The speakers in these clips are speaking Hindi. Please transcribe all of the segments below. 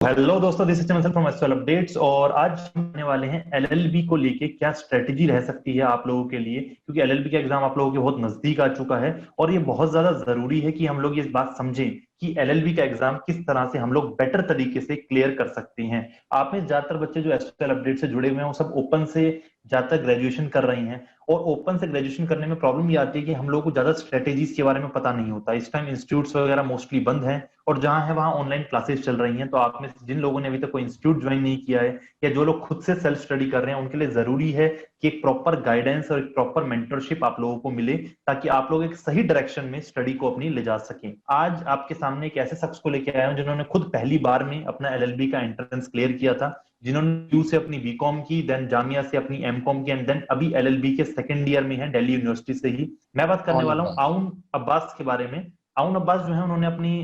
हेलो दोस्तों, this is Chaman from SL updates. और आज हम करने वाले हैं एलएलबी को लेके क्या स्ट्रेटेजी रह सकती है आप लोगों के लिए, क्योंकि एलएलबी का एग्जाम आप लोगों के बहुत नजदीक आ चुका है। और ये बहुत ज्यादा जरूरी है कि हम लोग ये बात समझें कि एलएलबी का एग्जाम किस तरह से हम लोग बेटर तरीके से क्लियर कर सकते हैं। आप में ज्यादातर बच्चे जो एसएल अपडेट से जुड़े हुए हैं वो सब ओपन से ज्यादातर ग्रेजुएशन कर रही हैं। और ओपन से ग्रेजुएशन करने में प्रॉब्लम ये आती है कि हम लोग को ज्यादा स्ट्रेटेजीज के बारे में पता नहीं होता। इस टाइम इंस्टीट्यूट्स वगैरह मोस्टली बंद हैं, और जहां है वहां ऑनलाइन क्लासेस चल रही हैं। तो आप में से जिन लोगों ने अभी तक कोई इंस्टीट्यूट ज्वाइन नहीं किया है, या जो लोग खुद से सेल्फ स्टडी कर रहे हैं, उनके लिए जरूरी है कि एक प्रॉपर गाइडेंस और एक प्रॉपर मेंटरशिप आप लोगों को मिले, ताकि आप लोग एक सही डायरेक्शन में स्टडी को अपनी ले जा सकें। आज आपके सामने एक ऐसे शख्स को लेकर आया हूं जिन्होंने खुद पहली बार में अपना एलएलबी का एंट्रेंस क्लियर किया था, जिन्होंने यू से अपनी बीकॉम की, देन जामिया से अपनी एमकॉम की, एंड देन अभी एलएलबी के सेकंड ईयर में है दिल्ली यूनिवर्सिटी से ही। मैं बात करने कौन वाला हूँ अब्बास। आउन अब्बास के बारे में। आउन अब्बास जो है उन्होंने अपनी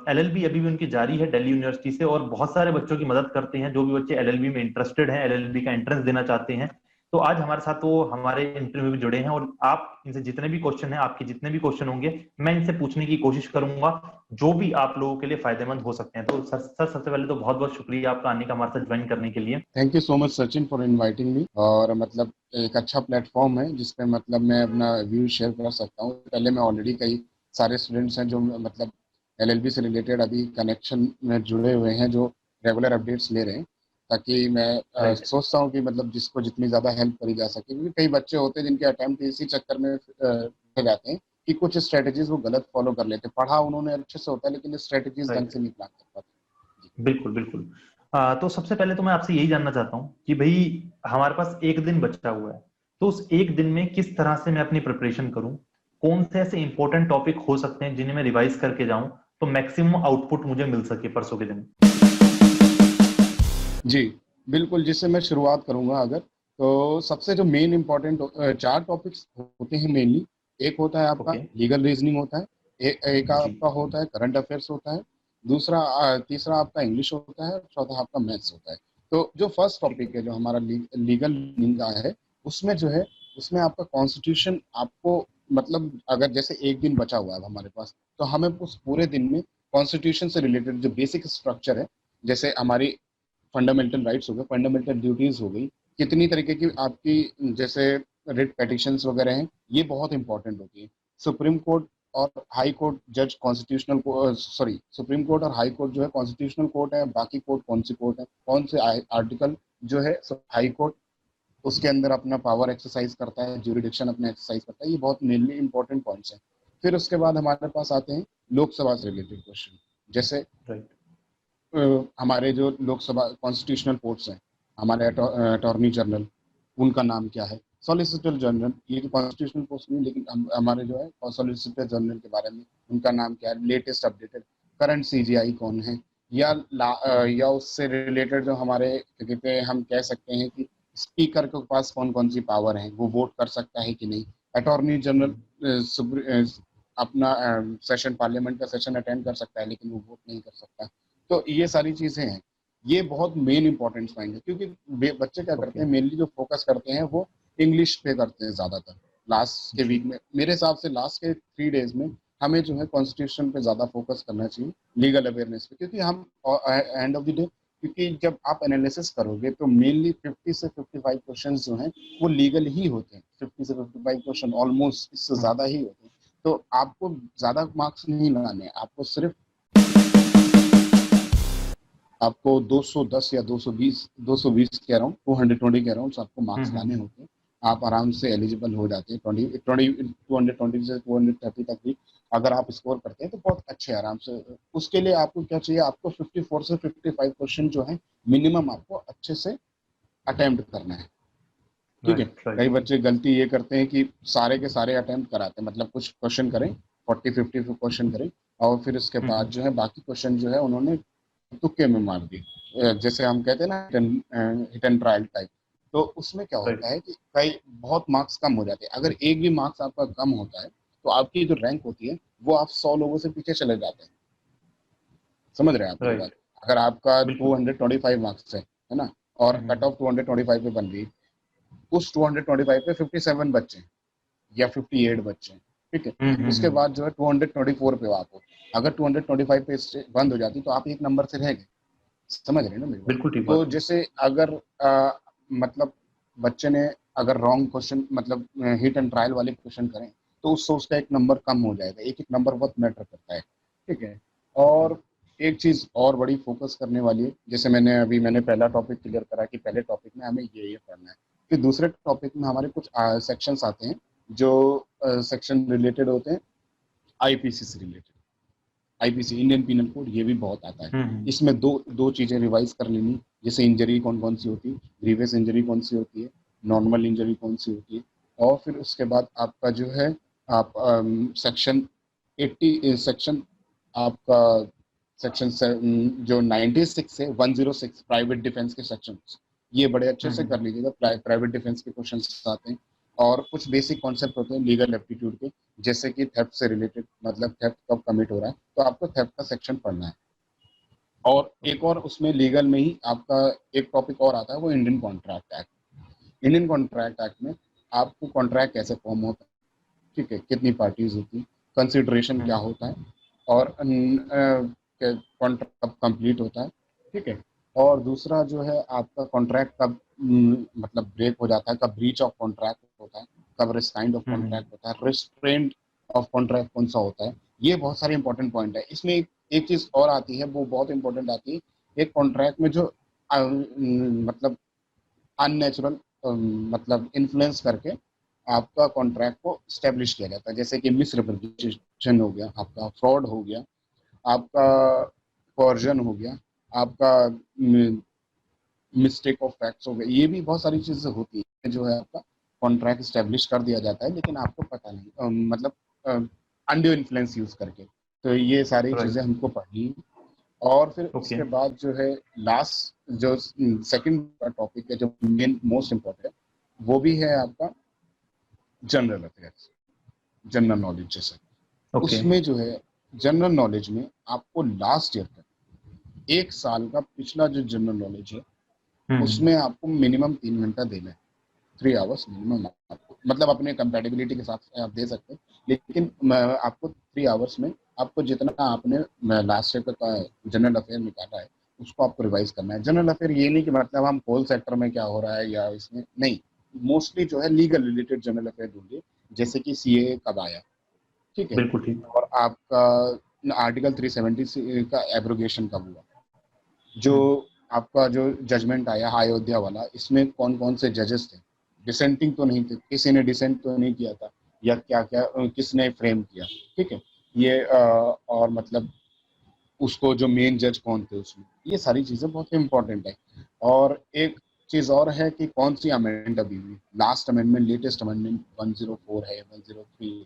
एलएलबी अभी भी उनकी जारी है दिल्ली यूनिवर्सिटी से, और बहुत सारे बच्चों की मदद करते हैं जो भी बच्चे एलएलबी में इंटरेस्टेड हैं, एलएलबी का एंट्रेंस देना चाहते हैं। तो आज हमारे साथ वो हमारे इंटरव्यू में जुड़े हैं, और आप इनसे जितने भी क्वेश्चन हैं, आपके जितने भी क्वेश्चन होंगे, मैं इनसे पूछने की कोशिश करूंगा जो भी आप लोगों के लिए फायदेमंद हो सकते हैं। तो सर सबसे पहले तो बहुत बहुत शुक्रिया आपका आने का, हमारे साथ ज्वाइन करने के लिए। Thank you so much Sachin for inviting me. और मतलब एक अच्छा प्लेटफॉर्म है जिसपे मतलब मैं अपना व्यू शेयर कर सकता हूँ। पहले मैं ऑलरेडी कई सारे स्टूडेंट्स हैं जो मतलब एलएलबी से रिलेटेड अभी कनेक्शन में जुड़े हुए हैं, जो रेगुलर अपडेट्स ले रहे हैं, ताकि मैं राइट। सोचता हूँ कि मतलब जिसको जितनी ज़्यादा हेल्प करी जा सके, क्योंकि कई बच्चे होते हैं जिनके अटेम्प्ट इसी चक्कर में रह जाते हैं कि कुछ स्ट्रेटजीज वो गलत फॉलो कर लेते हैं। पढ़ा उन्होंने अच्छे से होता है लेकिन स्ट्रेटजीज ढंग राइट। से नहीं प्लान कर पाते। बिल्कुल बिल्कुल। तो सबसे पहले तो मैं आपसे यही जानना चाहता हूँ कि भाई हमारे पास एक दिन बचा हुआ है, तो उस एक दिन में किस तरह से मैं अपनी प्रिपरेशन करूँ, कौन से ऐसे इंपॉर्टेंट टॉपिक हो सकते हैं जिन्हें मैं रिवाइज करके जाऊं तो मैक्सिमम आउटपुट मुझे मिल सके परसों के दिन। जी, बिल्कुल, जिससे मैं शुरुआत करूँगा अगर, तो सबसे जो मेन इम्पोर्टेंट 4 टॉपिक्स होते हैं मेनली। एक होता है आपका ओके। लीगल रीजनिंग होता है, एक जी। आपका होता है करंट अफेयर्स होता है, तीसरा आपका इंग्लिश होता है, चौथा आपका मैथ्स होता है। तो जो फर्स्ट ठीक टॉपिक है। है जो हमारा लीगल रीजनिंग का है, उसमें जो है, उसमें आपका कॉन्स्टिट्यूशन आपको मतलब अगर जैसे एक दिन बचा हुआ है हमारे पास, तो हमें उस पूरे दिन में कॉन्स्टिट्यूशन से रिलेटेड जो बेसिक स्ट्रक्चर है, जैसे हमारी फंडामेंटल राइट्स हो गए, फंडामेंटल ड्यूटीज हो गई, कितनी तरीके की आपकी जैसे रिट पेटिशंस वगैरह हैं, ये बहुत इंपॉर्टेंट होती है। सुप्रीम कोर्ट और हाई कोर्ट जज कॉन्स्टिट्यूशनल सॉरी सुप्रीम कोर्ट और हाई कोर्ट जो है कॉन्स्टिट्यूशनल कोर्ट है, बाकी कोर्ट कौन सी कोर्ट है, कौन से आर्टिकल जो है हाई कोर्ट उसके अंदर अपना पावर एक्सरसाइज करता है, ज्यूरिडिक्शन अपना एक्सरसाइज करता है। ये बहुत मेनली इंपॉर्टेंट पॉइंट्स हैं। फिर उसके बाद हमारे पास आते हैं लोकसभा से रिलेटेड क्वेश्चन, जैसे राइट। हमारे जो लोकसभा कॉन्स्टिट्यूशनल कोर्ट्स हैं, हमारे अटॉर्नी जनरल, उनका नाम क्या है, सॉलिसिटर जनरल, ये जो कॉन्स्टिट्यूशनल पोस्ट नहीं, लेकिन हमारे जो है सॉलिसिटर जनरल के बारे में उनका नाम क्या है, लेटेस्ट अपडेटेड करंट सीजीआई कौन है, या उससे रिलेटेड जो हमारे क्या कहते हैं, हम कह सकते हैं कि स्पीकर के पास कौन कौन सी पावर है, वो वोट कर सकता है कि नहीं, अटॉर्नी जनरल अपना सेशन पार्लियामेंट का सेशन अटेंड कर सकता है लेकिन वो वोट नहीं कर सकता। तो ये सारी चीजें हैं, ये बहुत मेन इंपॉर्टेंट पॉइंट है, क्योंकि बच्चे क्या करते ओके। हैं, मेनली जो फोकस करते हैं वो इंग्लिश पे करते हैं ज्यादातर। लास्ट के जी। वीक में मेरे हिसाब से लास्ट के 3 डेज में हमें जो है कॉन्स्टिट्यूशन पे ज्यादा फोकस करना चाहिए, लीगल अवेयरनेस पे, क्योंकि हम एंड ऑफ द डे, क्योंकि जब आप एनालिसिस करोगे तो मेनली 50 से 55 क्वेश्चन जो हैं वो लीगल ही होते हैं। 50 से 55 क्वेश्चन ऑलमोस्ट, इससे हम्म। ज्यादा ही होते हैं। तो आपको ज्यादा मार्क्स नहीं लगाने हैं, आपको सिर्फ आपको 210 या 220 कह रहा हूँ, 220 कह रहा हूँ, आपको मार्क्स लाने हम्म। होते हैं। आप आराम से एलिजिबल हो जाते हैं। 220 से 230 तक भी अगर आप स्कोर करते हैं तो बहुत अच्छे आराम से। उसके लिए आपको क्या चाहिए, आपको 54 से 55 क्वेश्चन जो है मिनिमम आपको अच्छे से अटेम्प्ट करना है। ठीक है। राइट। राइट। कई बच्चे गलती ये करते हैं कि सारे के सारे अटेम्प्ट कराते हैं, मतलब कुछ क्वेश्चन करें, 40-50 क्वेश्चन करें, और फिर उसके बाद हम्म। जो है बाकी क्वेश्चन जो है उन्होंने तुक्के में मार दी, जैसे हम कहते हैं ना हिट एंड ट्रायल टाइप। तो उसमें क्या होता राइट। है कि कई बहुत मार्क्स कम हो जाते हैं। अगर एक भी मार्क्स आपका कम होता है तो आपकी जो रैंक होती है वो आप 100 लोगों से पीछे चले जाते हैं। समझ रहे हैं आप मेरी बात। राइट। अगर आपका बिल्कुल। 225 मार्क्स है ना, और कट हम्म। ऑफ 225 पे बन रही, उस 225 पे 57 बच्चे या 58 बच्चे, ठीक है। उसके हम्म। बाद जो है 224 पे आप हो। अगर 225 पे बंद हो जाती तो आप एक नंबर से रह गए। समझ रहे हैं ना मेरी बात? बिल्कुल ठीक तो बात। जैसे अगर मतलब बच्चे ने अगर रॉन्ग क्वेश्चन मतलब हिट एंड ट्रायल वाले क्वेश्चन करें तो उससे उसका एक नंबर कम हो जाएगा। एक एक नंबर बहुत मैटर करता है, ठीक है। और एक चीज और बड़ी फोकस करने वाली है, जैसे मैंने पहला टॉपिक क्लियर करा कि पहले टॉपिक में हमें ये पढ़ना है, फिर दूसरे टॉपिक में हमारे कुछ सेक्शंस आते हैं जो सेक्शन रिलेटेड होते हैं आईपीसी से related. IPC Indian penal code ये भी बहुत आता है। हम्म। इसमें दो दो चीजें रिवाइज कर लेनी, जैसे इंजरी कौन कौन सी होती है, ग्रीवियस इंजरी कौन सी होती है, नॉर्मल इंजरी कौन सी होती है। और फिर उसके बाद आपका जो है आप सेक्शन 80 सेक्शन आपका सेक्शन जो 96 से 106 प्राइवेट डिफेंस के सेक्शन, ये बड़े अच्छे से कर लीजिएगा। प्राइवेट डिफेंस के क्वेश्चन आते हैं और कुछ बेसिक कॉन्सेप्ट होते हैं लीगल एप्टीट्यूड के, जैसे कि थेफ्ट से रिलेटेड, मतलब थेफ्ट कब कमिट हो रहा है, तो आपको थेफ्ट का सेक्शन पढ़ना है। और एक और उसमें लीगल में ही आपका एक टॉपिक और आता है, वो Indian contract act. Indian contract act में आपको कॉन्ट्रैक्ट कैसे फॉर्म होता है, ठीक है, कितनी पार्टीज होती है, कंसिडरेशन क्या होता है, और कॉन्ट्रैक्ट कब कंप्लीट होता है, ठीक है। और दूसरा जो है आपका कॉन्ट्रैक्ट कब मतलब ब्रेक हो जाता है, कब ब्रीच ऑफ कॉन्ट्रैक्ट होता है, कब रिस्काइंड ऑफ कॉन्ट्रैक्ट होता है, रिस्ट्रेंट ऑफ कॉन्ट्रैक्ट कौन सा होता है। ये बहुत सारे इंपॉर्टेंट पॉइंट है। इसमें एक चीज और आती है, वो बहुत इंपॉर्टेंट आती है। एक कॉन्ट्रैक्ट में जो मतलब अननेचुरल मतलब इन्फ्लुएंस करके आपका कॉन्ट्रैक्ट को स्टेब्लिश किया जाता है, जैसे कि मिसरिप्रेजेंटेशन हो गया, आपका फ्रॉड हो गया, आपका कॉर्जन हो गया, आपका मिस्टेक ऑफ फैक्ट्स हो गए। ये भी बहुत सारी चीजें होती है जो है आपका कॉन्ट्रैक्ट स्टेब्लिश कर दिया जाता है, लेकिन आपको पता नहीं मतलब अनड्यू इन्फ्लुएंस यूज करके। तो ये सारी चीजें राइट। हमको पढ़नी है। और फिर ओके। उसके बाद जो है लास्ट जो सेकंड टॉपिक है जो मेन मोस्ट इम्पोर्टेंट है, वो भी है आपका जनरल अफेयर्स, जनरल नॉलेज जैसे। ओके। उसमें जो है जनरल नॉलेज में आपको लास्ट ईयर का एक साल का पिछला जो जनरल नॉलेज है हम्म। उसमें आपको मिनिमम 3 घंटा देना है। 3 आवर्स मिनिमम आपको, मतलब अपने कंपेटेबिलिटी के साथ आप दे सकते हैं, लेकिन आपको 3 आवर्स में आपको जितना आपने लास्ट ईयर का जनरल अफेयर निकाला है उसको आपको रिवाइज करना है। जनरल अफेयर ये नहीं कि मतलब हम कोल सेक्टर में क्या हो रहा है या इसमें नहीं, मोस्टली जो है लीगल रिलेटेड जनरल अफेयर ढूंढिए, जैसे कि सीए कब आया, ठीक है, बिल्कुल ठीक। और आपका आर्टिकल 370 का एब्रोगेशन कब हुआ, जो हम्म। आपका जो जजमेंट आया अयोध्या वाला, इसमें कौन कौन से जजेस थे, डिसेंटिंग तो नहीं थे, किसी ने डिसेंट तो नहीं किया था, या क्या क्या किसने फ्रेम किया, ठीक है, ये और मतलब उसको जो मेन जज कौन थे उसमें, ये सारी चीजें बहुत इंपॉर्टेंट है। और एक चीज और है कि कौन सी अमेंडमेंट अभी हुई, लास्ट अमेंडमेंट, लेटेस्ट अमेंडमेंट 104 है, 103 है,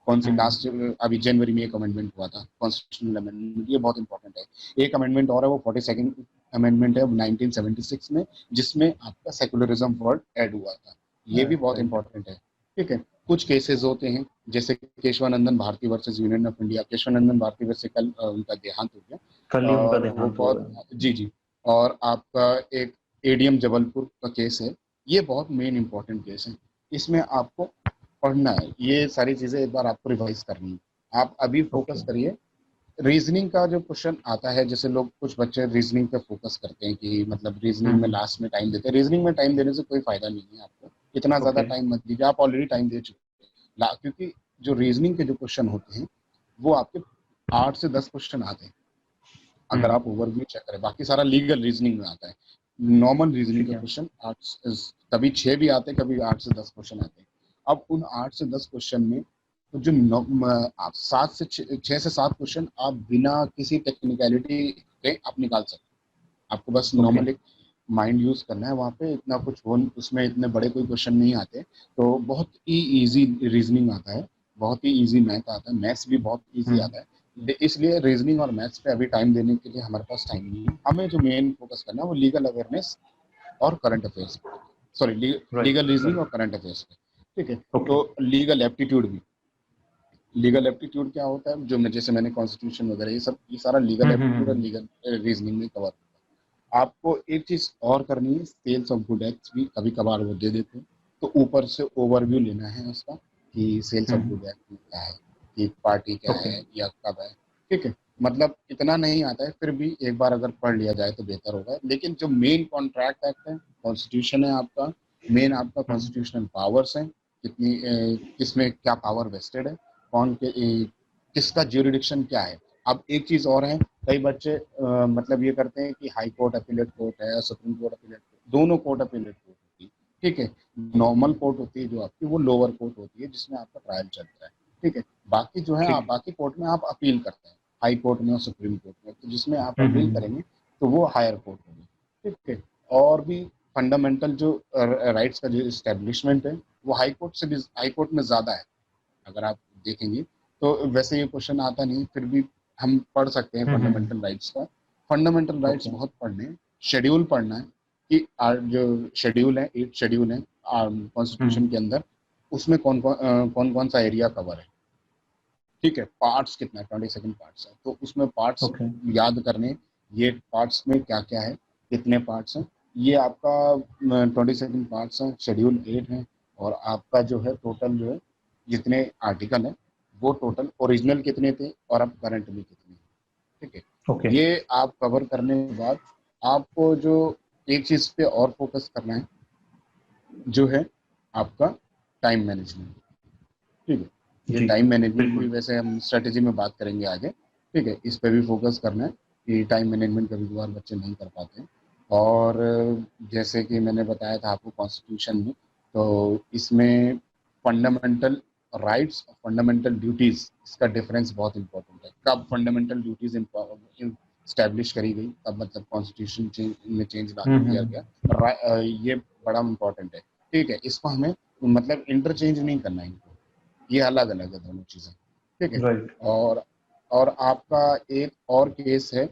कौन सी लास्ट अभी जनवरी में एक अमेंडमेंट हुआ था कॉन्स्टिट्यूशनल अमेंडमेंट, ये बहुत इंपॉर्टेंट है। एक अमेंडमेंट और है, वो 42nd अमेंडमेंट है 1976 में, जिसमें आपका सेकुलरिज्म वर्ड ऐड हुआ था, ये भी बहुत राइट। इंपॉर्टेंट है, ठीक है। कुछ केसेस होते हैं जैसे Kesavananda Bharati versus Union of India, Kesavananda Bharati वैसे कल उनका देहांत हो कल गया ही उनका और वो देहांत हुआ बहुत, है। जी जी। और आपका एक एडीएम जबलपुर का केस है, ये बहुत मेन इंपॉर्टेंट केस है, इसमें आपको पढ़ना है, ये सारी चीजें एक बार आपको रिवाइज करनी है। आप अभी फोकस ओके। करिए। रीजनिंग का जो क्वेश्चन आता है, जैसे लोग कुछ बच्चे रीजनिंग पे फोकस करते हैं कि मतलब रीजनिंग में लास्ट में टाइम देते हैं, रीजनिंग में टाइम देने से कोई फायदा नहीं है, आपको इतना ज्यादा ओके। टाइम मत दीजिए, आप ऑलरेडी टाइम दे चुके हैं, क्योंकि जो रीजनिंग के जो क्वेश्चन होते हैं वो आपके 8 से 10 क्वेश्चन आते हैं, अगर हम्म। आप ओवरव्यू चेक करें, बाकी सारा लीगल रीजनिंग में आता है। नॉर्मल रीजनिंग ठीक के है। क्वेश्चन 8, कभी 6 भी आते हैं, कभी 8 से 10 क्वेश्चन आते हैं। अब उन 8 से 10 क्वेश्चन में तो जो आप 6 से 7 क्वेश्चन आप बिना किसी टेक्निकलिटी के आप निकाल सकते हैं, आपको बस ओके। नॉर्मल एक माइंड यूज करना है, वहाँ पे इतना कुछ हो, उसमें इतने बड़े कोई क्वेश्चन नहीं आते, तो बहुत ही इजी रीजनिंग आता है, बहुत ही इजी मैथ आता है, मैथ्स भी बहुत इजी आता है। इसलिए रीजनिंग और मैथ्स पे अभी टाइम देने के लिए हमारे पास टाइम नहीं है, हमें जो मेन फोकस करना है वो लीगल अवेयरनेस और करंट अफेयर्स पे, सॉरी राइट। लीगल रीजनिंग और राइट। करंट अफेयर्स पे, ठीक है। ओके। तो लीगल एप्टीट्यूड भी, लीगल एप्टीट्यूड क्या होता है, जो जैसे मैंने कॉन्स्टिट्यूशन वगैरह ये सब, ये सारा लीगल एप्टीट्यूड और हम्म। लीगल रीजनिंग में कवर। आपको एक चीज और करनी है, सेल्स ऑफ गुड एक्ट्स भी कभी कभार वो दे देते हैं, तो ऊपर से ओवरव्यू लेना है उसका कि सेल्स ऑफ गुड एक्ट क्या है, कि पार्टी क्या ओके। है या कब है, ठीक है। मतलब इतना नहीं आता है, फिर भी एक बार अगर पढ़ लिया जाए तो बेहतर होगा। लेकिन जो मेन कॉन्ट्रैक्ट एक्ट है, कॉन्स्टिट्यूशन है आपका, मेन आपका कॉन्स्टिट्यूशनल पावर्स है, कितनी किसमें क्या पावर वेस्टेड है, कौन के किसका ज्यूरिडिक्शन क्या है। अब एक चीज और है, कई बच्चे मतलब ये करते हैं कि हाई कोर्ट अपीलेट कोर्ट है, सुप्रीम कोर्ट अपीलेट कोर्ट, दोनों कोर्ट अपीलेट कोर्ट होती है, ठीक है। नॉर्मल कोर्ट होती है जो आपकी, वो लोअर कोर्ट होती है जिसमें आपका ट्रायल चलता है, ठीक है। बाकी जो है आप ठीक। बाकी कोर्ट में आप अपील करते हैं, हाई कोर्ट में और सुप्रीम कोर्ट में, तो जिसमें आप हम्म अपील हम्म, करेंगे तो वो हायर कोर्ट होगी, ठीक है। और भी फंडामेंटल जो राइट्स का जो इस्टेब्लिशमेंट है, वो हाई कोर्ट में ज़्यादा है। अगर आप देखेंगे तो वैसे ये क्वेश्चन आता नहीं, फिर भी हम पढ़ सकते हैं हम्म। फंडामेंटल राइट्स का। Fundamental rights okay. बहुत पढ़ने हैं, शेड्यूल पढ़ना है कि जो शेड्यूल है, 8 शेड्यूल है कॉन्स्टिट्यूशन के हम्म अंदर, उसमें कौन कौन सा एरिया कवर है, ठीक है। पार्ट्स कितना है, 22 पार्ट्स है, तो उसमें पार्ट्स ओके। याद करने, ये पार्ट्स में क्या क्या है, कितने पार्ट्स हैं। ये आपका 22 पार्ट्स हैं, शेड्यूल 8 है। और आपका जो है टोटल जो है जितने आर्टिकल है, वो टोटल ओरिजिनल कितने थे और अब करंट में कितने हैं, ठीक है। ओके। ये आप कवर करने के बाद आपको जो एक चीज पे और फोकस करना है, जो है आपका टाइम मैनेजमेंट, ठीक है। ये जी। टाइम मैनेजमेंट भी बिल्कुल। वैसे हम स्ट्रेटेजी में बात करेंगे आगे, ठीक है। इस पे भी फोकस करना है कि टाइम मैनेजमेंट कभी कभार बच्चे नहीं कर पाते हैं। और जैसे कि मैंने बताया था आपको कॉन्स्टिट्यूशन में, तो इसमें फंडामेंटल राइट्स और फंडामेंटल ड्यूटीज, इसका डिफरेंस बहुत इंपॉर्टेंट है। कब फंडामेंटल ड्यूटीज स्टैब्लिश करी गई, तब मतलब कॉन्स्टिट्यूशन में चेंज लागू किया हम्म। गया, ये बड़ा इंपॉर्टेंट है, ठीक है। इसको हमें मतलब इंटरचेंज नहीं करना है इनको, ये अलग अलग है दोनों चीजें, ठीक है। राइट। और और आपका एक और केस है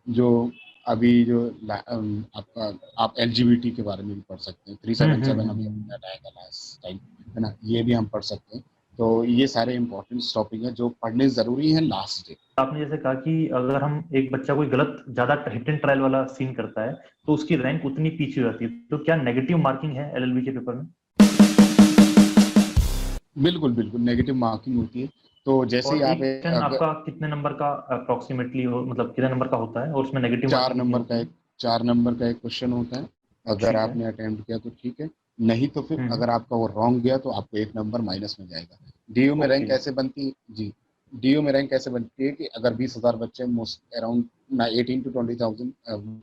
जो अभी जो आपका, आप एलजीबीटी के बारे में भी पढ़ सकते हैं, 377 अभी हमने हटाया था लास्ट टाइम, है ना, ये भी हम पढ़ सकते हैं। तो ये सारे इंपॉर्टेंट टॉपिक हैं जो पढ़ने जरूरी है लास्ट डे। आपने जैसे कहा कि अगर हम एक बच्चा कोई गलत ज्यादा हिट एंड ट्रायल वाला सीन करता है तो उसकी रैंक उतनी पीछे हो जाती है, तो क्या नेगेटिव मार्किंग है एलएलबी के पेपर में? बिल्कुल बिल्कुल नेगेटिव मार्किंग होती है। तो जैसे ही और आप एक क्वेश्चन अगर आपका कितने नंबर का अप्रोक्सीमेटली हो, मतलब कितने नंबर का होता है और उसमें नेगेटिव चार मार्किंग कितनी नंबर होती का है? एक 4 नंबर का एक क्वेश्चन होता है। अगर ठीक है। आपने अटेम्प्ट किया तो ठीक है, नहीं तो फिर हम्म। अगर आपका वो रॉन्ग गया तो आपको 1 नंबर माइनस में जाएगा। डीयू में रैंक ओके। कैसे बनती है जी, डीयू में रैंक कैसे बनती है कि अगर 20,000 बच्चे अराउंड ना 18 to 20,000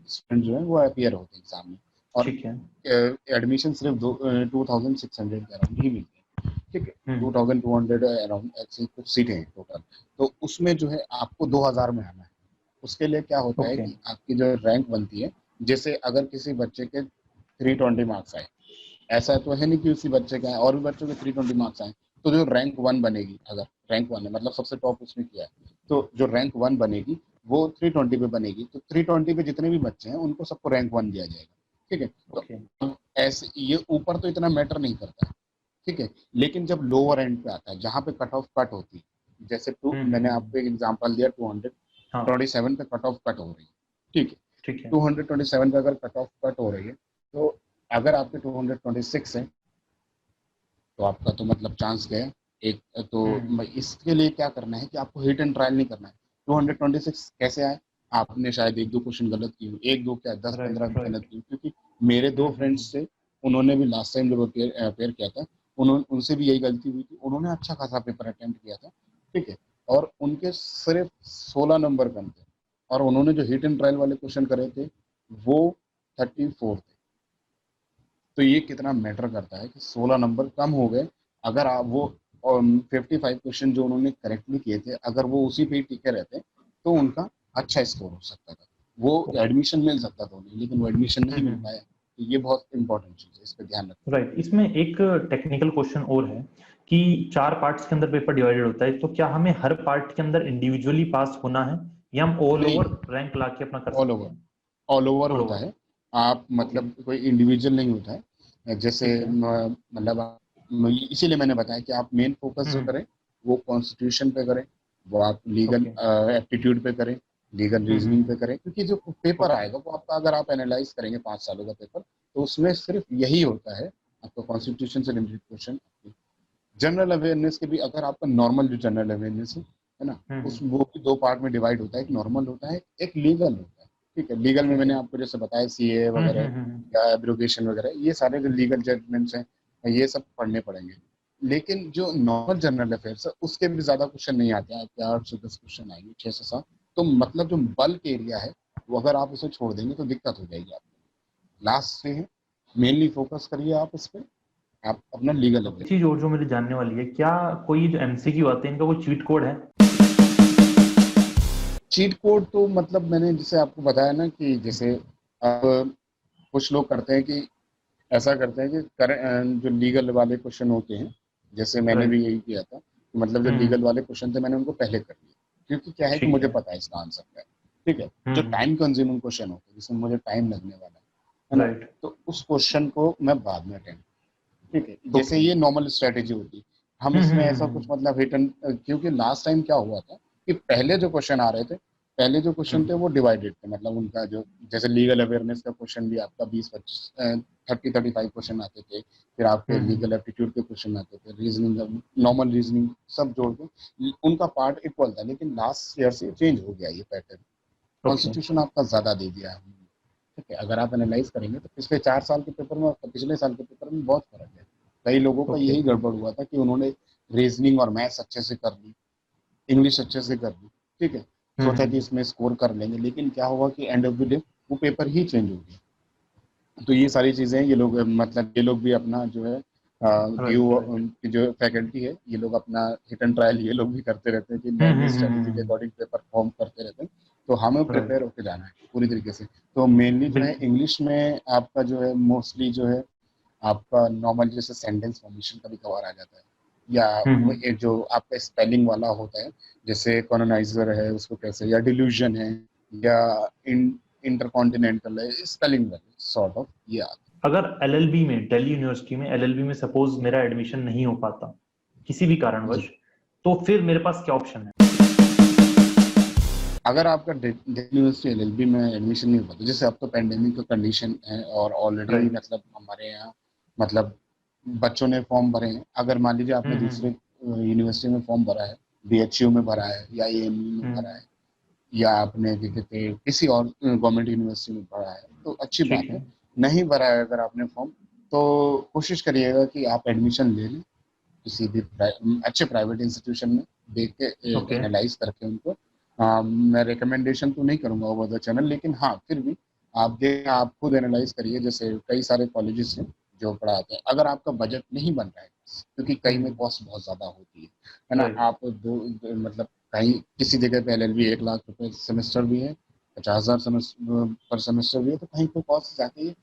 स्टूडेंट जो है वो अपियर होते हैं एग्जाम में, और ठीक है। एडमिशन सिर्फ 2,600 के अराउंड ही मिलते हैं, ठीक है। हम्म 2,200 अराउंड ऐसी कुछ सीटें हैं टोटल। तो उसमें जो है आपको 2,000 में आना है। उसके लिए क्या होता है ओके। कि आपकी जो रैंक बनती है, जैसे अगर किसी बच्चे के 320 मार्क्स आए, ऐसा तो है नहीं कि उसी बच्चे का है, और भी बच्चों के 320 मार्क्स आए, तो जो रैंक 1 बनेगी, अगर रैंक 1 है मतलब सबसे टॉप उसने किया है, तो जो रैंक 1 बनेगी वो 320 पे बनेगी, तो 320 पे जितने भी बच्चे हैं उनको सबको रैंक 1 दिया जाएगा, ठीक है। ओके। तो ऐसे ये ऊपर तो इतना मैटर नहीं करता है, ठीक है। लेकिन जब लोअर एंड पे आता है, जहाँ पे कट ऑफ कट होती है, जैसे मैंने हम्म। आपको एक एग्जांपल दिया, 227 हाँ। पे कट ऑफ कट हो रही है, ठीक है। ठीक है। 227 पे अगर कट ऑफ कट हो रही है, तो अगर आपके 226 है, तो आपका तो मतलब चांस गया एक। तो हम्म इसके लिए क्या करना है कि आपको हिट एंड ट्रायल नहीं करना है। 226 कैसे आए, आपने शायद एक दो क्वेश्चन गलत किए, एक दो क्या 10-15 राइट गलत राइट। किए, क्योंकि मेरे दो फ्रेंड्स थे, उन्होंने भी लास्ट टाइम जब अपेयर किया था, उन्होंने उनसे भी यही गलती हुई थी, उन्होंने अच्छा खासा पेपर अटेम्प्ट किया था, ठीक है। और उनके सिर्फ 16 नंबर कम थे, और उन्होंने जो हिट एंड ट्रायल वाले क्वेश्चन करे थे वो 34 थे। तो ये कितना मैटर करता है कि 16 नंबर कम हो गए। अगर आप वो 55 क्वेश्चन जो उन्होंने करेक्टली किए थे, अगर वो उसी पे ही टिके रहते तो उनका अच्छा स्कोर हो सकता था, वो ओके। एडमिशन मिल सकता था उन्हें, लेकिन वो एडमिशन नहीं मिल पाया। तो ये बहुत इंपॉर्टेंट चीज़ है, इस पर ध्यान रखना। राइट। इसमें एक टेक्निकल क्वेश्चन और है कि 4 पार्ट्स के अंदर पेपर डिवाइडेड होता है, तो क्या हमें हर पार्ट के अंदर इंडिविजुअली पास होना है या हम ऑल नहीं, ओवर रैंक ला के अपना कर ऑल सकते ओवर, हैं? ऑल ओवर ऑल होता ओवर। है। आप ओके। मतलब कोई इंडिविजुअल नहीं होता है, जैसे ठीक है। मतलब इसीलिए मैंने बताया कि आप मेन फोकस जो हम्म। करें वो कॉन्स्टिट्यूशन पे करें, वो आप लीगल ओके। एप्टीट्यूड पे करें, लीगल रीजनिंग पे हम्म। करें, क्योंकि जो पेपर ओके। आएगा वो आपका, अगर आप एनालाइज करेंगे 5 सालों का पेपर, तो उसमें सिर्फ यही होता है, आपका कॉन्स्टिट्यूशन से रिलेटेड क्वेश्चन। जनरल अवेयरनेस के भी, अगर आपका नॉर्मल जो जनरल अवेयरनेस है है ना। हम्म। उस वो भी दो पार्ट में डिवाइड होता है, एक नॉर्मल होता है, एक लीगल होता है। ठीक है, लीगल में ठीक मैंने है। आपको जैसे बताया सीए वगैरह हम्म। या एब्रोगेशन वगैरह, ये सारे जो लीगल जजमेंट्स हैं ये सब पढ़ने पड़ेंगे। लेकिन जो नॉर्मल जनरल अफेयर्स है उसके भी ज्यादा क्वेश्चन नहीं आते हैं, आपके 8 से 10 क्वेश्चन आएंगे, 6 से 7। तो मतलब जो बल्क एरिया है वो अगर आप उसे छोड़ देंगे तो दिक्कत हो जाएगी आपको। लास्ट से है, मेनली फोकस करिए आप इस पे, आप अपना लीगल एक अफेयर। चीज और जो मेरी जानने वाली है, क्या कोई जो एमसीक्यू आते हैं इनका कोई चीट कोड है? चीट कोड तो मतलब मैंने जैसे आपको बताया ना कि जैसे अब कुछ लोग करते हैं कि ऐसा करते हैं कि जो लीगल वाले क्वेश्चन होते हैं, जैसे मैंने भी राइट। यही किया था कि मतलब जो हम्म। लीगल वाले क्वेश्चन थे मैंने उनको पहले कर लिए, क्योंकि क्या है कि ठीक मुझे है। पता है इसका आंसर क्या है। ठीक है, जो हम्म। टाइम कंज्यूमिंग क्वेश्चन होते हैं जिसमें मुझे टाइम लगने वाला है ना, राइट। तो उस क्वेश्चन को मैं बाद में अटेंड। ठीक है, जैसे ओके। ये नॉर्मल स्ट्रेटेजी होती है, हम इसमें ऐसा कुछ हम्म। मतलब हिटन, क्योंकि लास्ट टाइम क्या हुआ था कि पहले जो क्वेश्चन आ रहे थे, पहले जो क्वेश्चन थे हम्म। वो डिवाइडेड थे, मतलब उनका जो जैसे लीगल अवेयरनेस का क्वेश्चन भी आपका 20-25 30-35 क्वेश्चन आते थे, फिर आपके हम्म। लीगल एप्टीट्यूड के क्वेश्चन आते थे, रीजनिंग, नॉर्मल रीजनिंग सब जोड़ के उनका पार्ट इक्वल था। लेकिन लास्ट ईयर से चेंज हो गया ये पैटर्न, ओके। कॉन्स्टिट्यूशन आपका ज्यादा दे दिया है। ठीक है, अगर आप एनालाइज करेंगे तो पिछले 4 साल के पेपर में और पिछले साल के पेपर में बहुत फर्क है। कई लोगों का ओके। यही गड़बड़ हुआ था कि उन्होंने रीजनिंग और मैथ्स अच्छे से कर ली, इंग्लिश अच्छे से कर ली, ठीक है, सोचा कि हम्म। इसमें स्कोर कर लेंगे, लेकिन क्या हुआ कि एंड ऑफ द डे वो पेपर ही चेंज हो गया। तो ये सारी चीजें ये लोग मतलब ये लोग भी अपना जो है ड्यू, राइट। राइट। उनकी जो फैकल्टी है ये लोग अपना हिट एंड ट्रायल ये लोग भी करते रहते हैं कि नए नए स्ट्रेटेजी के अकॉर्डिंग पेपर फॉर्म करते रहते हैं। तो हमें राइट। प्रिपेयर होकर जाना है पूरी तरीके से। तो मेनली जो है बिल्कुल। इंग्लिश में आपका जो है मोस्टली जो है आपका नॉर्मल जैसे सेंटेंस फॉर्मेशन कभी कभार आ जाता है, या हम्म। ये जो आपका स्पेलिंग वाला होता है, जैसे कॉलोनाइजर है उसको कैसे, या डिल्यूजन है, या इंटरकॉन्टिनेंटल है, स्पेलिंग वाले सॉर्ट ऑफ ये आता अगर एलएलबी में, दिल्ली यूनिवर्सिटी में एलएलबी में सपोज मेरा एडमिशन नहीं हो पाता किसी भी है जी। कारणवश, तो फिर मेरे पास क्या ऑप्शन है? अगर आपका दिल्ली यूनिवर्सिटी एलएलबी में एडमिशन नहीं हो पाता, जैसे अब तो पेंडेमिक का कंडीशन है और ऑलरेडी राइट। मतलब हमारे यहाँ मतलब बच्चों ने फॉर्म भरे हैं, अगर मान लीजिए आपने दूसरे हम्म। यूनिवर्सिटी में फॉर्म भरा है, बीएचयू में भरा है या एएमयू में भरा हम्म। है, या आपने क्या कहते हैं किसी और गवर्नमेंट यूनिवर्सिटी में भरा है, तो अच्छी ठीक बात है। है। नहीं भरा है अगर आपने फॉर्म, तो कोशिश करिएगा कि आप एडमिशन ले लें किसी भी अच्छे प्राइवेट इंस्टीट्यूशन में, देख के ओके। एनालाइज करके उनको। मैं रिकमेंडेशन तो नहीं करूंगा ओवर द चैनल, लेकिन हाँ फिर भी आप देखें, आप खुद एनालाइज करिए। जैसे कई सारे कॉलेजेस हैं जो पढ़ाते हैं, अगर आपका बजट नहीं बन रहा है, क्योंकि कई में हम्म। कॉस्ट बहुत ज्यादा होती है ना। राइट। आप मतलब कहीं किसी जगह पे एलएलबी 1 लाख रुपए सेमेस्टर भी है, 50,000 पर सेमेस्टर भी है, तो कहीं पे कॉस्ट जाती है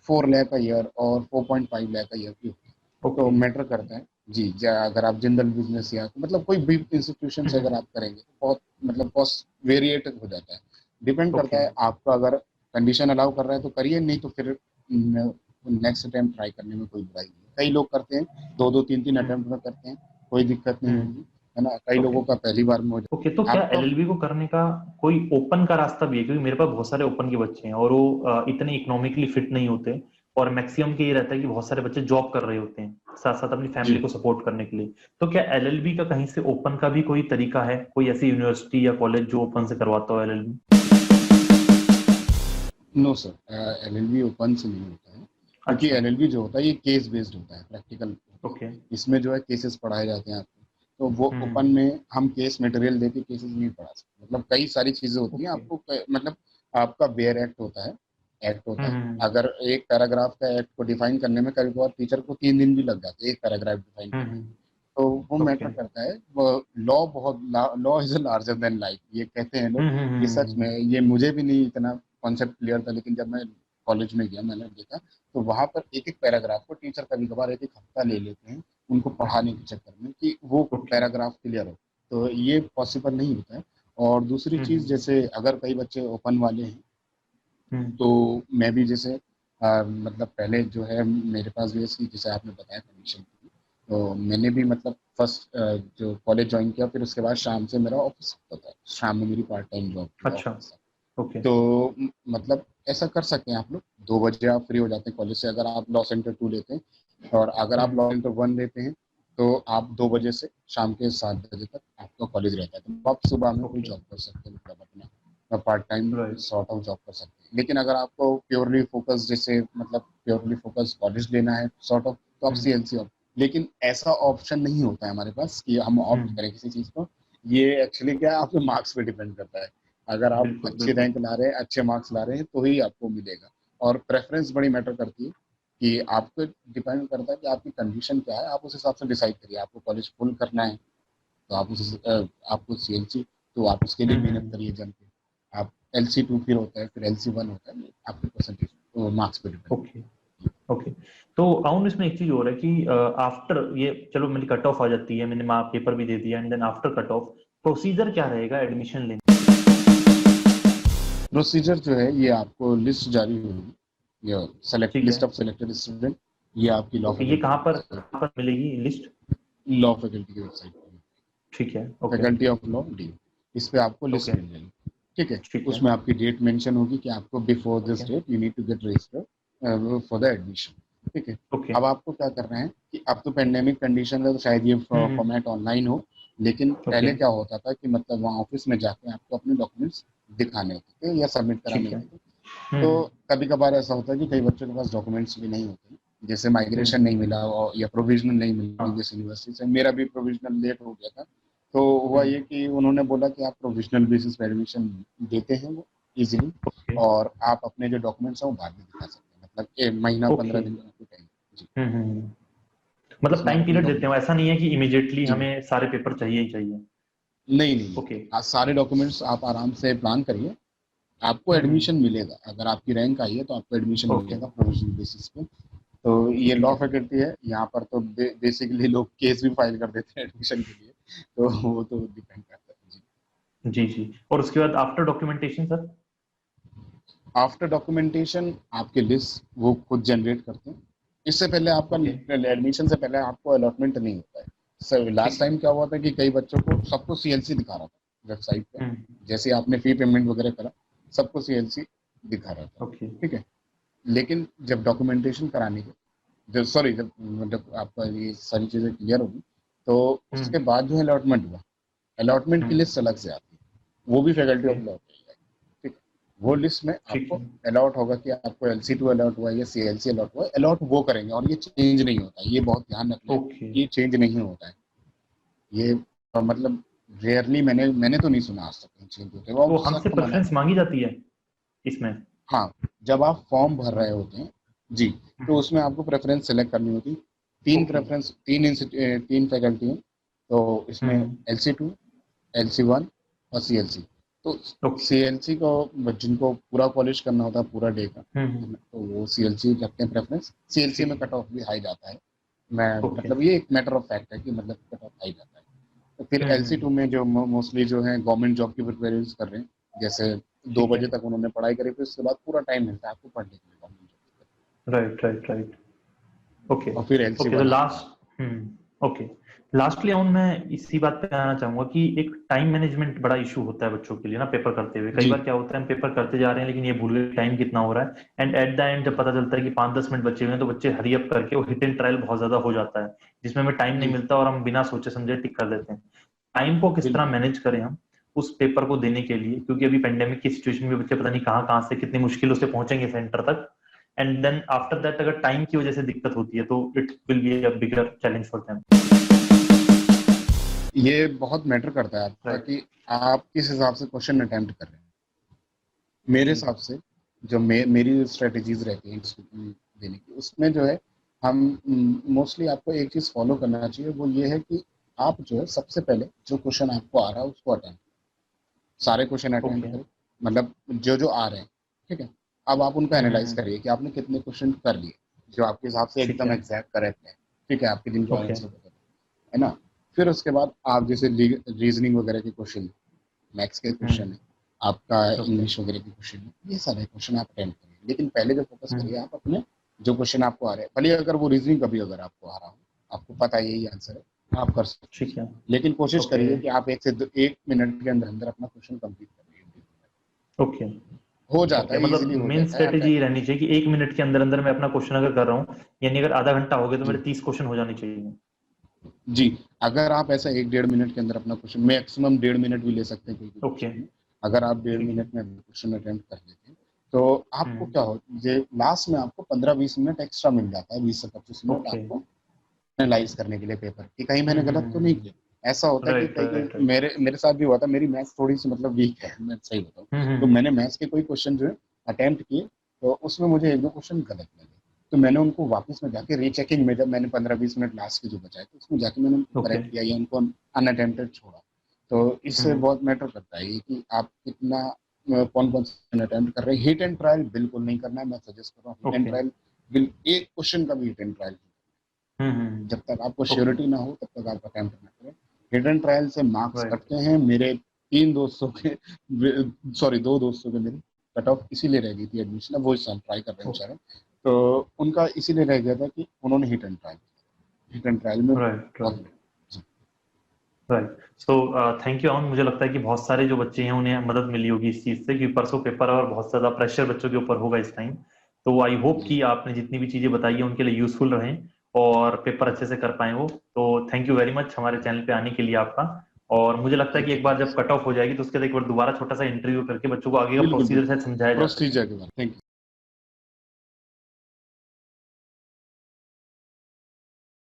4 लाख a ईयर और 4.5 लाख a ईयर की होती है। तो ओके। मैटर करता है जी। अगर आप जनरल बिजनेस या मतलब कोई भी इंस्टीट्यूशन से अगर आप करेंगे तो बहुत मतलब कॉस्ट वेरिएट हो जाता है। Depend okay. करता है आपका, अगर कंडीशन अलाउ कर रहा है तो करिए, नहीं तो फिर नेक्स्ट अटेम्प्ट ट्राई करने में कोई बुराई नहीं है। कई लोग करते हैं, दो दो तीन तीन हम्म। अटेम्प्ट में करते हैं, कोई दिक्कत नहीं हम्म। होगी, है ना। कई ओके। लोगों का पहली बार में हो ओके, तो जाता है क्या आपका। एलएलबी को करने का कोई ओपन का रास्ता भी है? क्योंकि मेरे पास बहुत सारे ओपन के बच्चे हैं और वो इतने इकोनॉमिकली फिट नहीं होते, और मैक्सिमम के ये रहता है कि बहुत सारे बच्चे जॉब कर रहे होते हैं साथ साथ अपनी फैमिली जी, को सपोर्ट करने के लिए। तो क्या एलएलबी का कहीं से ओपन का भी कोई तरीका है, कोई ऐसी यूनिवर्सिटी या कॉलेज जो ओपन से करवाता हो LLB? No sir, LLB open से नहीं होता है, क्योंकि अच्छा। एलएलबी जो होता है ये केस बेस्ड होता है, प्रैक्टिकल होता है। ओके। इसमें जो है केसेस पढ़ाए जाते हैं आपको, तो वो ओपन हम्म। में हम केस मटेरियल देके केसेस नहीं पढ़ा सकते। मतलब कई सारी चीजें होती हैं ओके। आपको मतलब आपका बेयर एक्ट होता है, एक्ट होता है। हम्म। अगर एक पैराग्राफ का एक्ट को डिफाइन करने में कभी कभार टीचर को 3 दिन भी लग जाते हैं एक पैराग्राफ डिफाइन करने में। हम्म। तो वो ओके। मैटर करता है, लॉ बहुत, law is larger than life ये कहते हैं लोग। ये सच में, ये मुझे भी नहीं इतना कॉन्सेप्ट क्लियर था, लेकिन जब मैं कॉलेज में गया मैंने देखा, तो वहां पर एक एक पैराग्राफ को टीचर कभी कभार एक एक हफ्ता ले लेते हैं उनको पढ़ाने के चक्कर में कि वो ओके। पैराग्राफ क्लियर हो। तो ये पॉसिबल नहीं होता है। और दूसरी चीज, हम्म। जैसे अगर कई बच्चे ओपन वाले हैं, हम्म। तो मैं भी जैसे मतलब पहले जो है मेरे पास भी इसकी, जैसे आपने बताया कंडीशन की, तो मैंने भी मतलब फर्स्ट जो कॉलेज ज्वाइन किया, फिर उसके बाद शाम से मेरा ऑफिस होता था, शाम में मेरी पार्ट टाइम जॉब थी, अच्छा। ऑफिस था। ओके। तो मतलब ऐसा कर सकते हैं आप लोग, 2 बजे आप फ्री हो जाते हैं कॉलेज से, अगर आप लॉ सेंटर 2 लेते हैं, और अगर आप हम्म। लॉ सेंटर 1 लेते हैं तो आप 2 बजे से शाम के 7 बजे तक आपका कॉलेज रहता है, तो आप सुबह में कोई ओके। जॉब कर सकते हैं, मतलब अपना part time right. Sort of job कर सकते हैं। लेकिन अगर आपको प्योरली फोकस, जैसे मतलब प्योरली फोकस कॉलेज लेना है सॉर्ट ऑफ, तो आप हम्म सीएलसी ऑप्ट। लेकिन ऐसा ऑप्शन नहीं होता है हमारे पास कि हम ऑप्ट हम्म। करें किसी चीज़ को। ये एक्चुअली क्या है, आपके मार्क्स पे डिपेंड करता है। अगर आप बिल्कुल अच्छे बिल्कुल। रैंक ला रहे हैं, अच्छे मार्क्स ला रहे हैं, तो ही आपको मिलेगा। और प्रेफरेंस बड़ी मैटर करती है कि आपको डिपेंड करता है कि आपकी कंडीशन क्या है, आप उस हिसाब से डिसाइड करिए। आपको कॉलेज फुल करना है तो आप आपको सीएलसी, तो आप उसके लिए मेहनत हम्म। करिए जम के। आप LC2 फिर होता है, फिर LC1 होता है, आपके परसेंटेज तो मार्क्स पे डिपेंड। Okay okay. तो आउन इसमें एक चीज और है कि आफ्टर ये चलो मेरी कट ऑफ आ जाती है, मैंने पेपर भी दे दिया, and then after cut off procedure क्या रहेगा एडमिशन लेने? प्रोसीजर जो है, ये आपको लिस्ट जारी होगी, ये सेलेक्ट ठीक है। लिस्ट ऑफ सेलेक्टेड स्टूडेंट, ये आपकी लॉ ओके, ये फैकल्टी की वेबसाइट, कहाँ पर मिलेगी लिस्ट? लॉ फैकल्टी की वेबसाइट, ठीक है। Okay faculty of law D, इस पे आपको लिस्ट ओके। मिल जाएगी। ठीक है, ठीक है। उसमें आपकी डेट मेंशन होगी कि आपको before this okay date you need to get registered for the admission. ठीक है, ओके। अब आपको क्या करना है कि अब तो पेंडेमिक कंडीशन है, तो शायद ये हम्म। फॉर्मेट ऑनलाइन हो। लेकिन ओके। पहले क्या होता था कि मतलब वहाँ ऑफिस में जाके आपको अपने डॉक्यूमेंट्स दिखाने होते थे या सबमिट कराने ठीक है। होते थे। तो कभी कभार ऐसा होता है कि कई बच्चों के पास डॉक्यूमेंट्स भी नहीं होते, जैसे माइग्रेशन नहीं हम्म। मिला और या प्रोविजनल नहीं मिली हाँ। जिस यूनिवर्सिटी से। मेरा भी प्रोविजनल लेट हो गया था, तो हुआ हम्म। ये कि उन्होंने बोला कि आप प्रोविजनल बेसिस पे एडमिशन देते हैं वो इजीली, ओके और आप अपने जो डॉक्यूमेंट्स हैं वो बाद में दिखा सकते हैं, मतलब एक महीना ओके। 15 दिन का आपको टाइम। जी, मतलब उसमें आप टाइम अपने पीरियड देते हो, डॉक्यूमेंट्स। ऐसा नहीं है कि इमिडिएटली जी, हमें सारे पेपर चाहिए ही चाहिए? नहीं नहीं नहीं, ओके। आज सारे डॉक्यूमेंट्स आप आराम से प्लान करिए, आपको एडमिशन हम्म। मिलेगा। अगर आपकी रैंक आई है तो आपको एडमिशन ओके। मिलेगा प्रोविजनल बेसिस पे। तो ये ठीक लॉ है। फैकल्टी है, यहाँ पर तो बेसिकली लोग केस भी फाइल कर देते हैं एडमिशन के लिए, तो वो तो डिपेंड करता है। जी, जी जी। और उसके बाद after documentation sir? After documentation आपके लिस्ट वो खुद जनरेट करते हैं। इससे पहले आपका ओके। एडमिशन से पहले आपको अलॉटमेंट नहीं होता है। सर लास्ट ठीक है। टाइम क्या हुआ था कि कई बच्चों को सबको सीएलसी दिखा रहा था वेबसाइट पे, हम्म। जैसे आपने फी पेमेंट वगैरह करा, सबको सीएलसी दिखा रहा था। ओके। ठीक है, लेकिन जब डॉक्यूमेंटेशन कराने के, जब सॉरी जब मतलब आपका ये सारी चीज़ें क्लियर होगी, तो उसके हम्म बाद जो है अलॉटमेंट हुआ, अलॉटमेंट की हम्म। लिस्ट अलग से आती है, वो भी फैकल्टी ओके। ऑफ लॉ पे है। ठीक है, वो लिस्ट में ठीक आपको है। अलॉट होगा कि आपको LC2 अलॉट हुआ है या CLC अलॉट हुआ है, अलॉट वो करेंगे और ये चेंज नहीं होता है, ये बहुत ध्यान रखना है। ओके। ये चेंज नहीं होता है, ये मतलब रेयरली मैंने तो नहीं सुना आज तक चेंज होते, वो तो हमसे सख्त मना प्रेफरेंस करते मांगी हैं। जाती है इसमें? हाँ, जब आप फॉर्म भर रहे होते हैं, जी, तो हम्म। उसमें आपको प्रेफरेंस सेलेक्ट करनी होती है। तीन ओके। प्रेफरेंस, तीन फैकल्टी हैं, तो इसमें हम्म। LC2, LC1 और CLC। तो ओके। CLC को जिनको पूरा पॉलिश करना होता है पूरा डे का, है हम्म। ना, तो वो CLC रखते हैं प्रेफरेंस। CLC में ठीक है। कट ऑफ भी हाई जाता है, मैं ओके। मतलब ये एक मैटर ऑफ फैक्ट है कि मतलब कट ऑफ हाई जाता है। तो फिर LC2 हम्म। में जो मोस्टली जो है गवर्नमेंट जॉब की प्रिपरेशन कर रहे हैं, जैसे 2 बजे ठीक है। तक उन्होंने पढ़ाई करी, फिर उसके बाद पूरा टाइम मिलता है आपको पढ़ने के लिए government job. Right right right. Okay. और फिर एल सी ओके तो वन आता है। लास्ट ओके, लास्टली ऑन मैं इसी बात पे आना चाहूंगा कि एक टाइम मैनेजमेंट बड़ा इशू होता है बच्चों के लिए ना पेपर करते हुए। कई जी, बार क्या होता है हम पेपर करते जा रहे हैं लेकिन ये भूल गए टाइम कितना हो रहा है, एंड एट द एंड जब पता चलता है कि 5-10 मिनट बचे हुए हैं तो बच्चे हरी अप करके वो हिट एंड ट्रायल बहुत ज्यादा हो जाता है जिसमें हमें टाइम नहीं जी, मिलता और हम बिना सोचे समझे टिक कर देते हैं। टाइम को किस तरह बिल्कुल। मैनेज करें हम उस पेपर को देने के लिए, क्योंकि अभी पेंडेमिक की सिचुएशन में बच्चे पता नहीं कहाँ कहाँ से कितनी मुश्किलों से पहुंचेंगे सेंटर तक, एंड देन आफ्टर दैट अगर टाइम की वजह से दिक्कत होती है तो it will be a bigger challenge for them. ये बहुत मैटर करता है आपका राइट। कि आप किस हिसाब से क्वेश्चन अटेम्प्ट कर रहे हैं। मेरे जी। हिसाब से जो मेरी स्ट्रेटजीज रहती हैं देने की, उसमें जो है हम मोस्टली आपको एक चीज़ फॉलो करना चाहिए, वो ये है कि आप जो है सबसे पहले जो क्वेश्चन आपको आ रहा है उसको अटेम्प्ट, सारे क्वेश्चन अटेम्प्ट ओके। करें, मतलब जो जो आ रहे हैं। ठीक है, अब आप उनको एनालाइज हम्म। करिए कि आपने कितने क्वेश्चन कर लिए जो आपके हिसाब से ठीक एकदम है। एग्जैक्ट करेक्ट है। ठीक है, आपके जिनको ओके। आंसर बता है ना। फिर उसके बाद आप जैसे रीजनिंग वगैरह के क्वेश्चन, मैथ्स के क्वेश्चन है, हम्म। आपका ओके। इंग्लिश वगैरह के क्वेश्चन है, ये सारे क्वेश्चन आप अटेम्प्ट करिए। लेकिन पहले जो फोकस करिए हम्म। आप अपने जो क्वेश्चन आपको आ रहे हैं, भले अगर वो रीजनिंग कभी अगर आपको आ रहा हो, आपको पता है यही आंसर है, आप कर सकते ठीक है। हैं। लेकिन कोशिश ओके। करिए कि आप 1 मिनट के अंदर अंदर अपना क्वेश्चन कंप्लीट करिए। ओके। हो जाता ओके है, मतलब इजीली हो मेन जाता है स्ट्रेटेजी ये रहनी चाहिए कि 1 मिनट के अंदर अंदर मैं अपना क्वेश्चन अगर कर रहा हूँ, यानी अगर आधा घंटा हो गया तो जी, मेरे 30 क्वेश्चन हो जाने चाहिए। जी, अगर आप ऐसा 1-1.5 मिनट के अंदर अपना क्वेश्चन, मैक्सिमम 1.5 मिनट भी ले सकते हैं कोई ओके, क्वेश्चन में। अगर आप 1.5 मिनट में क्वेश्चन अटेम्प्ट कर लेते हैं, तो आपको क्या हो, जे लास्ट में आपको 15-20 मिनट एक्स्ट्रा मिल जाता है, 20 से 25 मिनट ओके। आपको एनालाइज करने के लिए पेपर, कि कहीं मैंने गलत तो नहीं किया। ऐसा होता है कि राइट, कई राइट, कई राइट। मेरे मेरे साथ भी हुआ था, मेरी मैथ्स थोड़ी सी मतलब वीक है, मैं सही बताऊँ। तो हम्म। मैंने मैथ्स के कोई क्वेश्चन जो है अटेम्प्ट किए, तो उसमें मुझे 1-2 क्वेश्चन गलत लगे। तो मैंने उनको वापस में जाके रीचेकिंग में, जब मैंने 15-20 मिनट लास्ट के जो बचाए थे, उसमें जाके मैंने उनको ओके। करेक्ट किया या उनको अनअटेम्प्टेड छोड़ा। तो इससे हम्म। बहुत मैटर करता है ये कि आप कितना कौन-कौन से अटेम्प्ट कर रहे हैं। हिट एंड ट्रायल बिल्कुल नहीं करना है, मैं सजेस्ट कर रहा हूँ। Hit and okay. ट्रायल एक क्वेश्चन का भी हिट एंड ट्रायल, जब तक आपको ओके। श्योरिटी ना हो तब तक आप अटेम्प्ट ना करें। हिट एंड ट्रायल से मार्क्स राइट। कटते हैं। मेरे 3 दोस्तों के, सॉरी 2 दोस्तों के, मेरी कट ऑफ इसीलिए रह गई थी एडमिशन, वो इस साल ट्राई कर रहे हैं बेचारे। तो उनका इसीलिए रह गया था कि उन्होंने हिट एंड ट्रायल में राइट, बहुत। Right, right. So thank you Aman. मुझे लगता है कि बहुत सारे जो बच्चे हैं उन्हें मदद मिली होगी इस चीज से, कि परसों पेपर और बहुत ज्यादा प्रेशर बच्चों के ऊपर होगा इस टाइम। तो आई होप जी कि आपने जितनी भी चीजें बताई है उनके लिए यूजफुल रहें और पेपर अच्छे से कर पाए वो। तो थैंक यू वेरी मच हमारे चैनल पे आने के लिए आपका। और मुझे लगता है कि एक बार थैंक यू जब कट ऑफ हो जाएगी तो उसके बाद एक बार दोबारा छोटा सा इंटरव्यू करके बच्चों को आगे का बिल्कुल प्रोसीजर बिल्कुल शायद समझाया जा सके। प्रोसीजर के बारे, थैंक यू।